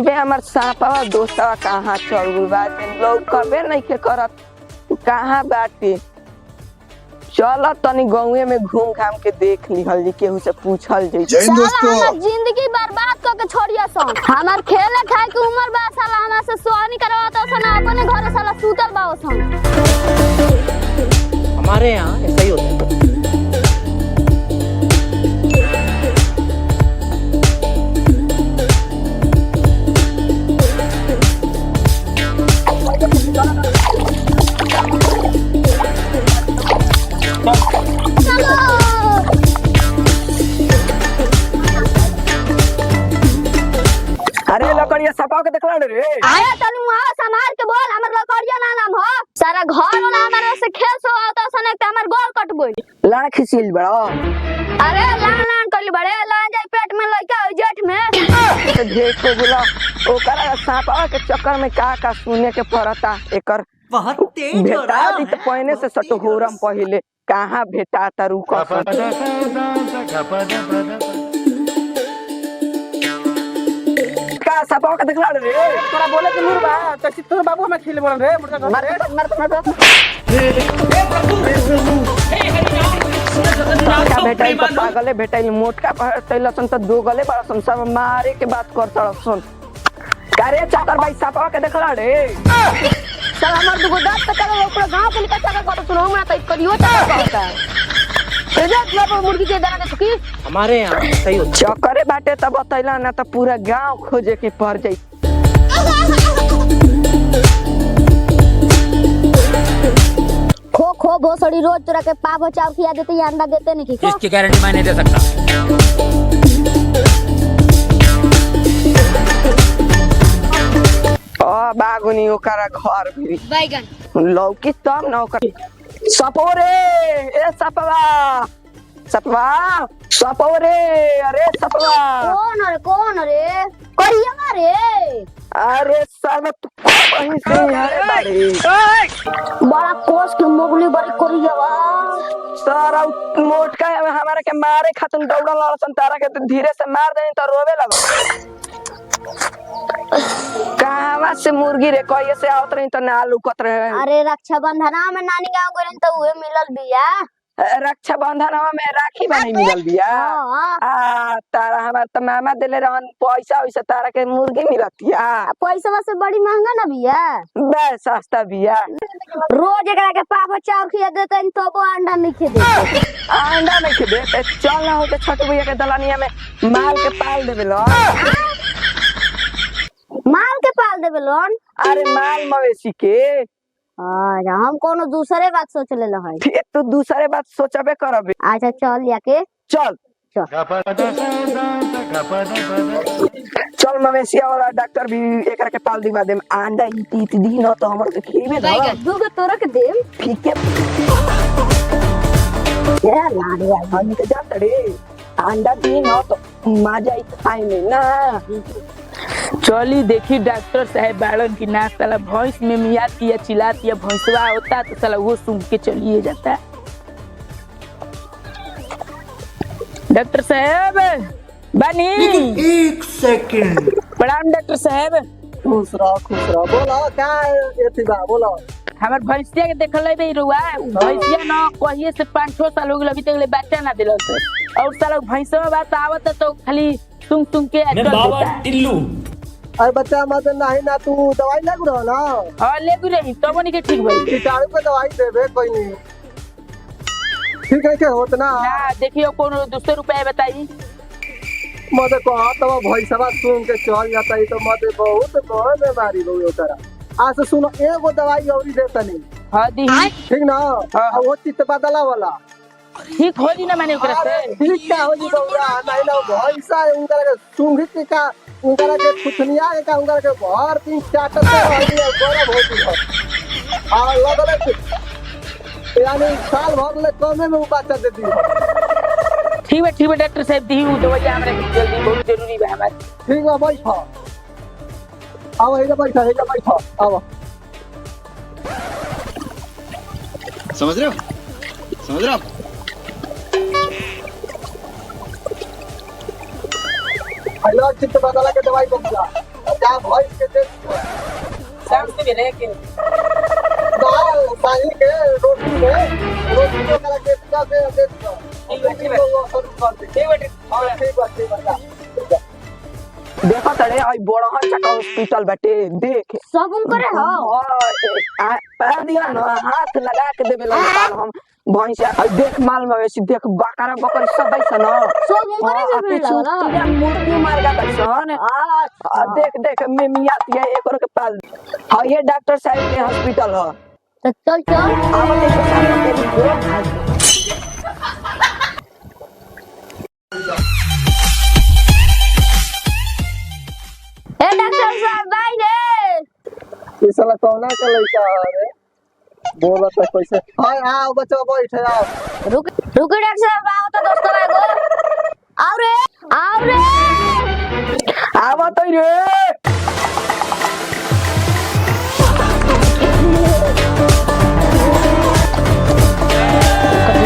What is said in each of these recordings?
गजबे हमार सांपवा दोस्तवा कहाँ चल गइल बा लोग कबे नहीं के करत कहाँ बाटे। चल तनी गाँवे में घूम घाम के देख लिहल जी केहू से पूछल जी। हमार जिंदगी बर्बाद करके छोड़िया सन। हमार खेले खाए के उम्र बा साला हमरा से सोनी करवाता सन अपने घरे साला सुतल बाओ सन। हमारे यहाँ ऐसा ही होता है। अरे लकड़िया सपा के देखला रे। आया तनी वहां संभाल के बोल हमर लकड़िया ना नाम हो। सारा घर ना हमारे से खेल सो आता सन एक हमर गोल कटबोई। लान खिसिल बड़ा। अरे लान कली बड़े लान जाई पेट में लइका हो जेठ में। तो देखो बोला ओकरा सांपा के चक्कर में का सुने के पड़ता एकर बहुत तेज भेटा दी तो पहले से सटोरम पहले कहाँ भेटा तारू का सपा के देखला रे। तोरा बोले के लूर बा तसी तोर बाबू में खेले बोल रे मुर्गा मार का भेटाई तो पागले भेटाई मोटका तैलसन तो दो गले बड़सन सब मारे के बात कर तड़सन कारे चक्कर भाई सपा के देखला रे। सब हमर दुगो दांत तक करे ओकरा गांव के निकल चक्कर कर सुनो हमरा त करियो त कहता है। तेजा क्लब मुर्गी के दाना के की हमारे यहाँ सही होता है। चक्करे बाटे तब बतैला ना तो पूरा गांव खोजे के पड़ जाई। खो खो भोसड़ी रोज तोरा के पाव चाव खिया देते या अंडा देते नहीं की इसकी गारंटी मैं नहीं दे सकता। बागुनी ओकरा घर भी बैगन लौकी तब न ओकर सपोरे ए सपवा सपवा सपोरे अरे सपवा कौन रे कहिया रे। अरे सब वहीं से है बाड़ी बड़ा कोस के मोगली बड़ी करिया सारा मोटका हमारे के मारे खातिर दौड़ल लड़सन तारा के धीरे से मार देनी तो रोवे लगा। कहां से मुर्गी रे कहिए से आवत रही तो ना लुकत रहे। अरे रक्षाबंधन में नानी गांव गइल त उहे मिलल बिया। रक्षाबंधन में राखी बनी मिलल बिया। तारा हमार त मामा देले रहन पैसा वैसा तारा के मुर्गी मिलतिया। पैसा से बड़ी महंगा ना बिया बे सस्ता बिया। रोज एकरा के पाव चाव खिया देते तो वो अंडा नहीं खे देते। अंडा नहीं खे देते चल ना हो के छोट भैया के दलानिया में माल के पाल देबे लो। माल के पाल देबे लोन। अरे माल मवेशी के हम कोनो दूसरे बात सोच ले है। फिर तू दूसरे बात सोचबे करबे। अच्छा चल याके चल चल मवेशिया वाला डॉक्टर भी एकरा के पाल दिवा दे। अंडा इति दी न तो हमर के खेबे द दूगो तोरा के देम ठीक है। ये लाड़िया हम के जात रे अंडा दी न तो मजा ही खाए में ना। चली देखी डॉक्टर साहब बाड़न की ना साला भैंस में मियाती या चिल्लाती या भैंसवा होता तो साला वो सूंघ के चलिए जाता। डॉक्टर साहब बनी एक सेकंड। प्रणाम डॉक्टर साहब। खुश रहो बोलो क्या एथी बा बोलो। हमार भैंसिया के देखल बे रुआ भैंसिया ना कहिए से 5-6 साल हो गेल अभी तक ले बच्चा ना दिलल से और साला भैंसवा बात आवत तो खाली तुम के बाबा टिल्लू। अरे बच्चा मत नहीं ना तू दवाई ले रहो ना। हां ले भी रही तब नहीं के ठीक भई। कीटाणु के दवाई देबे कोई नहीं ठीक है के होत ना। ना देखियो कोनो दूसरे रुपए बताई मत को तो भैंसवा सुन के चल जाता है तो मत बहुत बड़ बीमारी हो ओकरा। आज सुनो एगो दवाई औरी देता नहीं। हां दी ठीक ना वो चित्त बदला वाला ठीक हो जी ना मैंने ओकरा से ठीक क्या हो जी बौरा नहीं ना भैंसा उनका के सुंघी का उनका के खुथनिया का उनका के भर दिन चाटत रहती है गरम होती है। आ लगले यानी साल भर ले कमे में बच्चा दे दी। ठीक है डॉक्टर साहब दी दवाई हमरा के जल्दी बहुत जरूरी बा हमारे। ठीक है बैठो आओ इधर बैठो आओ। समझ रहे हो हेलो चित्त बदला के दवाई बदला जा भैंस के देख शाम से भी लेके दाल साही के रोटी को करा के का दे दे ठीक है, ठीक है। ठीक बा देखो तड़े आई बड़ा चका हॉस्पिटल बाटे देख सब उन करे हो पैर दिया ना हाथ लगा के देबे लगता हम भैंस देख माल मवेशी देख बकरा बकरी सब ऐसा ना सब उन करे भी भीड़ लगला तुझे मुर्गी मार गया बैसन देख देख मिमिया ये एक और के पाल हां ये डॉक्टर साहब के हॉस्पिटल है तो चल चल आवा देखो सामने तेरी ए डॉक्टर साहब भाई रे इस साला कौना का लड़का है रे बोला था कैसे हाय आओ बच्चों बैठे आओ रुक रुक डॉक्टर साहब आओ तो दोस्तों भाई को आओ रे आवा तो रे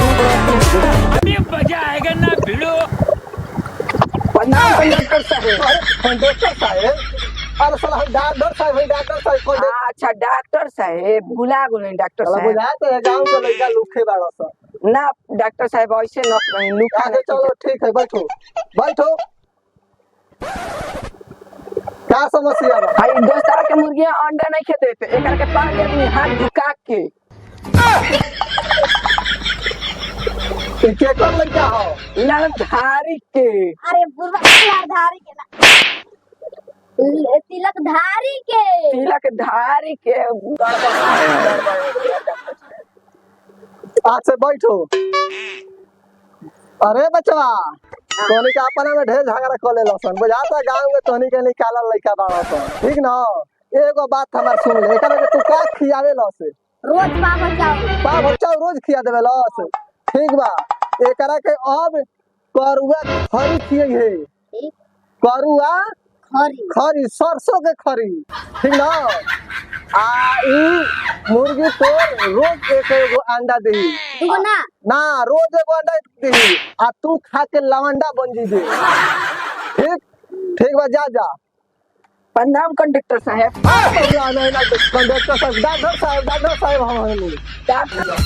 अभी मजा आएगा ना भिड़ो। प्रणाम डॉक्टर साहब डॉक्टर साहब अरे साला डॉक्टर साहब कौन अच्छा डॉक्टर साहब भुला गेल डॉक्टर साला साहब बुझाते है गांव के लड़का लुखे बाड़ा सा ना डॉक्टर साहब ऐसे न कहीं लुका आगे चलो ठीक है बैठो बैठो क्या समस्या है भाई दोस्ता के मुर्गियां अंडा नहीं खेते थे एक के पास आदमी हाथ झुका के के कर लड़का हो लड़धारी के अरे बुढ़वा धारी के ना तिलक धारी के तिलक धारी के आज से बैठो अरे बचवा तोनी के अपना में ढेर झगड़ा कर ले लसन बुझाता गांव में तोनी के निकाला लड़का बाड़ा सन ठीक ना एगो बात हमार सुन ले एकरा के तू का खियावे लस रोज पापा चाव बा बच्चा रोज खिया देवे लस ठीक बा एकरा के अब करुआ खरी खिए है करुआ खरी खरी सरसों के खरी ठीक ना आ ई मुर्गी तो रोज एक एगो अंडा देही दुगो ना ना रोज एगो अंडा देही आ तू खा के लवंडा बन जी दे ठीक ठीक बा जा जा प्रणाम कंडक्टर साहब कंडक्टर साहब डॉक्टर साहब हम डॉक्टर